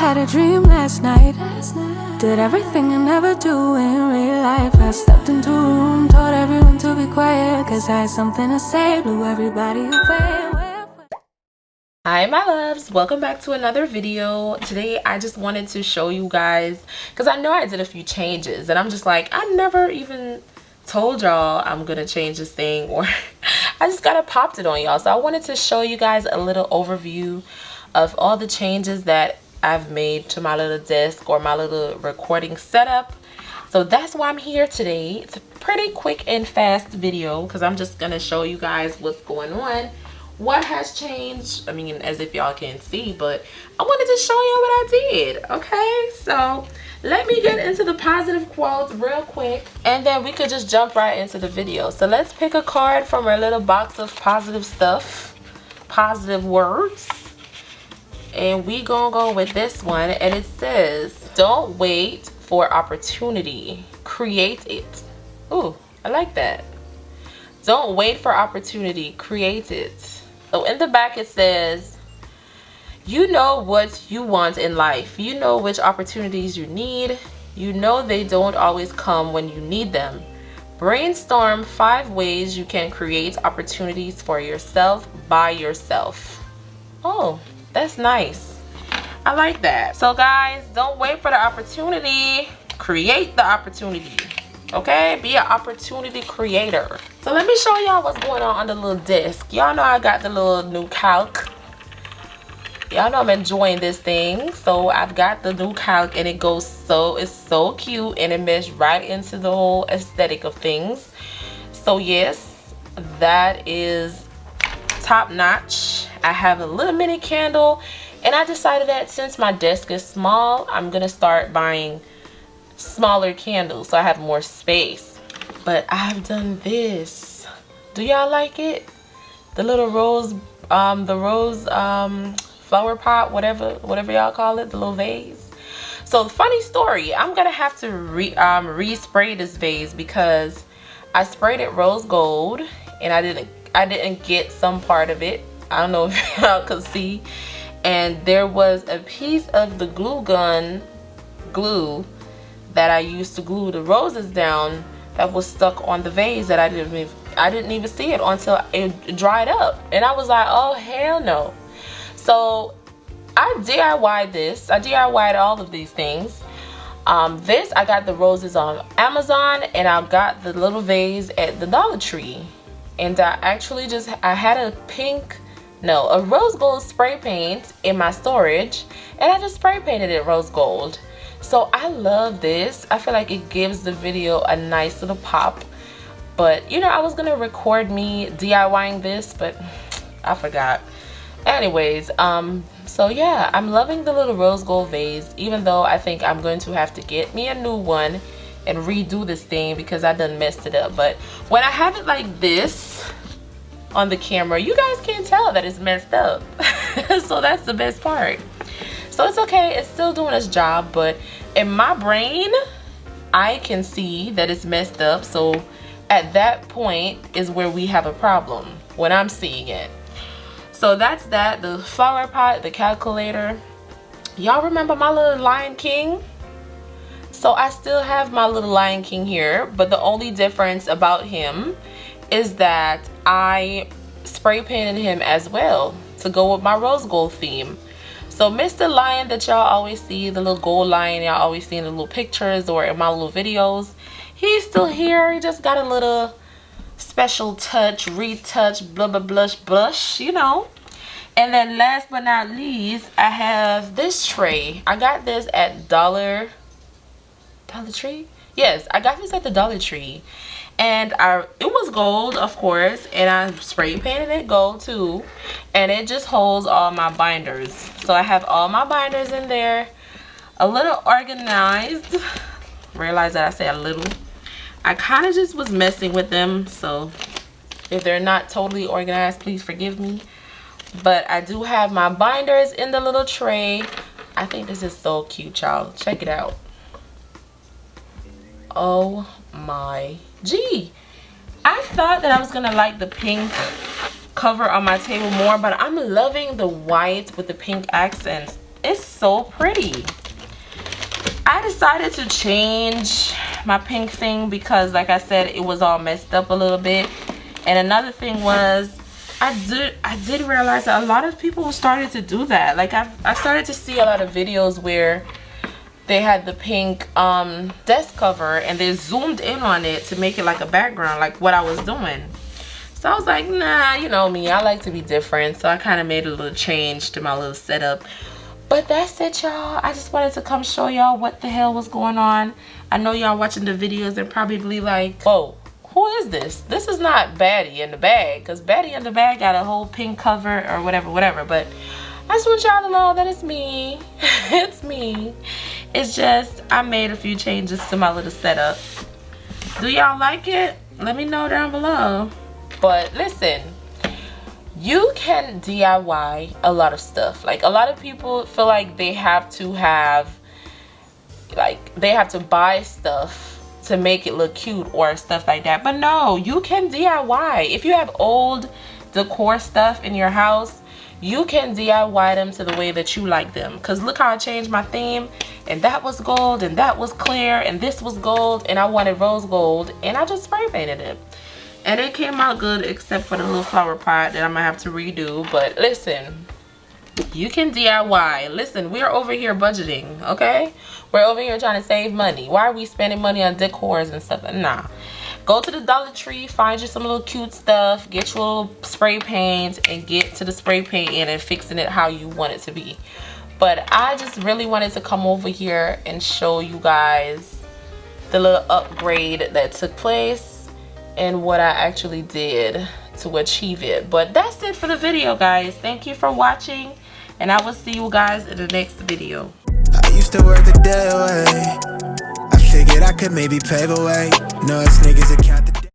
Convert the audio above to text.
had a dream last night. Did everything I never do in real life. I stepped into a room, told everyone to be quiet, cause I had something to say, blew everybody away. Hi my loves, welcome back to another video. Today I just wanted to show you guys, because I know I did a few changes and I'm just like, I never even told y'all I'm gonna change this thing, or I just gotta popped it on y'all. So I wanted to show you guys a little overview of all the changes that I've made to my little desk or my little recording setup. So that's why I'm here today. It's a pretty quick and fast video because I'm just gonna show you guys what's going on, what has changed. I mean, as if y'all can see, but I wanted to show you what I did. Okay, so let me get into the positive quotes real quick and then we could just jump right into the video. So let's pick a card from our little box of positive stuff, positive words, and we gonna go with this one. And it says, don't wait for opportunity, create it. Ooh, I like that. Don't wait for opportunity, create it. So in the back it says, you know what you want in life. You know which opportunities you need. You know they don't always come when you need them. Brainstorm 5 ways you can create opportunities for yourself by yourself. Oh, that's nice. I like that. So guys, don't wait for the opportunity. Create the opportunity. Okay, be an opportunity creator. So let me show y'all what's going on the little desk. Y'all know I got the little new calc. Y'all know I'm enjoying this thing. So I've got the new calc and it goes it's so cute and it meshes right into the whole aesthetic of things. So yes, that is top notch. I have a little mini candle and I decided that since my desk is small, I'm gonna start buying smaller candles so I have more space. But I've done this. Do y'all like it? The little rose flower pot, whatever y'all call it, the little vase. So funny story, I'm gonna have to respray this vase because I sprayed it rose gold and I didn't get some part of it. I don't know if y'all could see, and there was a piece of the glue that I used to glue the roses down that was stuck on the vase that I didn't even see it until it dried up, and I was like, oh hell no. So I DIY'd this. I DIY'd all of these things. This, I got the roses on Amazon and I got the little vase at the Dollar Tree, and I actually I had a rose gold spray paint in my storage and I just spray painted it rose gold. So I love this. I feel like it gives the video a nice little pop. But you know, I was gonna record me DIYing this, but I forgot. Anyways, so yeah, I'm loving the little rose gold vase, even though I think I'm going to have to get me a new one and redo this thing because I done messed it up. But when I have it like this on the camera, you guys can't tell that it's messed up. So that's the best part. So it's okay, it's still doing its job, but in my brain, I can see that it's messed up. So at that point is where we have a problem, when I'm seeing it. So that's that, the flower pot, the calculator. Y'all remember my little Lion King? So I still have my little Lion King here, but the only difference about him is that I spray painted him as well to go with my rose gold theme. So Mr. Lion that y'all always see, the little gold lion y'all always see in the little pictures or in my little videos, he's still here. He just got a little special touch, retouch, blah blah blush, you know. And then last but not least, I have this tray. I got this at Dollar Tree? Yes, I got this at the Dollar Tree. And it was gold, of course, and I spray painted it gold too, and it just holds all my binders. So I have all my binders in there, a little organized. Realize that I said a little. I kind of just was messing with them, so if they're not totally organized, please forgive me. But I do have my binders in the little tray. I think this is so cute, y'all. Check it out. Oh my gee, I thought that I was gonna like the pink cover on my table more, but I'm loving the white with the pink accents. it's so pretty. I decided to change my pink thing because, like I said, it was all messed up a little bit. And another thing was, I did realize that a lot of people started to do that. Like I started to see a lot of videos where they had the pink desk cover and they zoomed in on it to make it like a background, like what I was doing. So I was like, nah, you know me, I like to be different. So I kind of made a little change to my little setup. But that's it, y'all. I just wanted to come show y'all what the hell was going on. I know y'all watching the videos and probably like, whoa, who is this? This is not Baddie in the Bag, because Baddie in the Bag got a whole pink cover or whatever. But I just want y'all to know that it's me. It's me. It's just I made a few changes to my little setup. Do y'all like it? Let me know down below. But listen, you can DIY a lot of stuff. Like, a lot of people feel like they have to buy stuff to make it look cute or stuff like that. But no, you can DIY. If you have old decor stuff in your house, you can DIY them to the way that you like them. Because look how I changed my theme. And that was gold, and that was clear, and this was gold, and I wanted rose gold, and I just spray painted it. And it came out good, except for the little flower pot that I'm gonna have to redo. But listen, you can DIY. Listen, we're over here budgeting, okay? We're over here trying to save money. Why are we spending money on decors and stuff? Nah. Go to the Dollar Tree, find you some little cute stuff, get you a little spray paint, and get to the spray paint and fixing it how you want it to be. But I just really wanted to come over here and show you guys the little upgrade that took place and what I actually did to achieve it. But that's it for the video, guys. Thank you for watching, and I will see you guys in the next video. I used to work the day away. I figured I could maybe pave a way. No, it's niggas that count.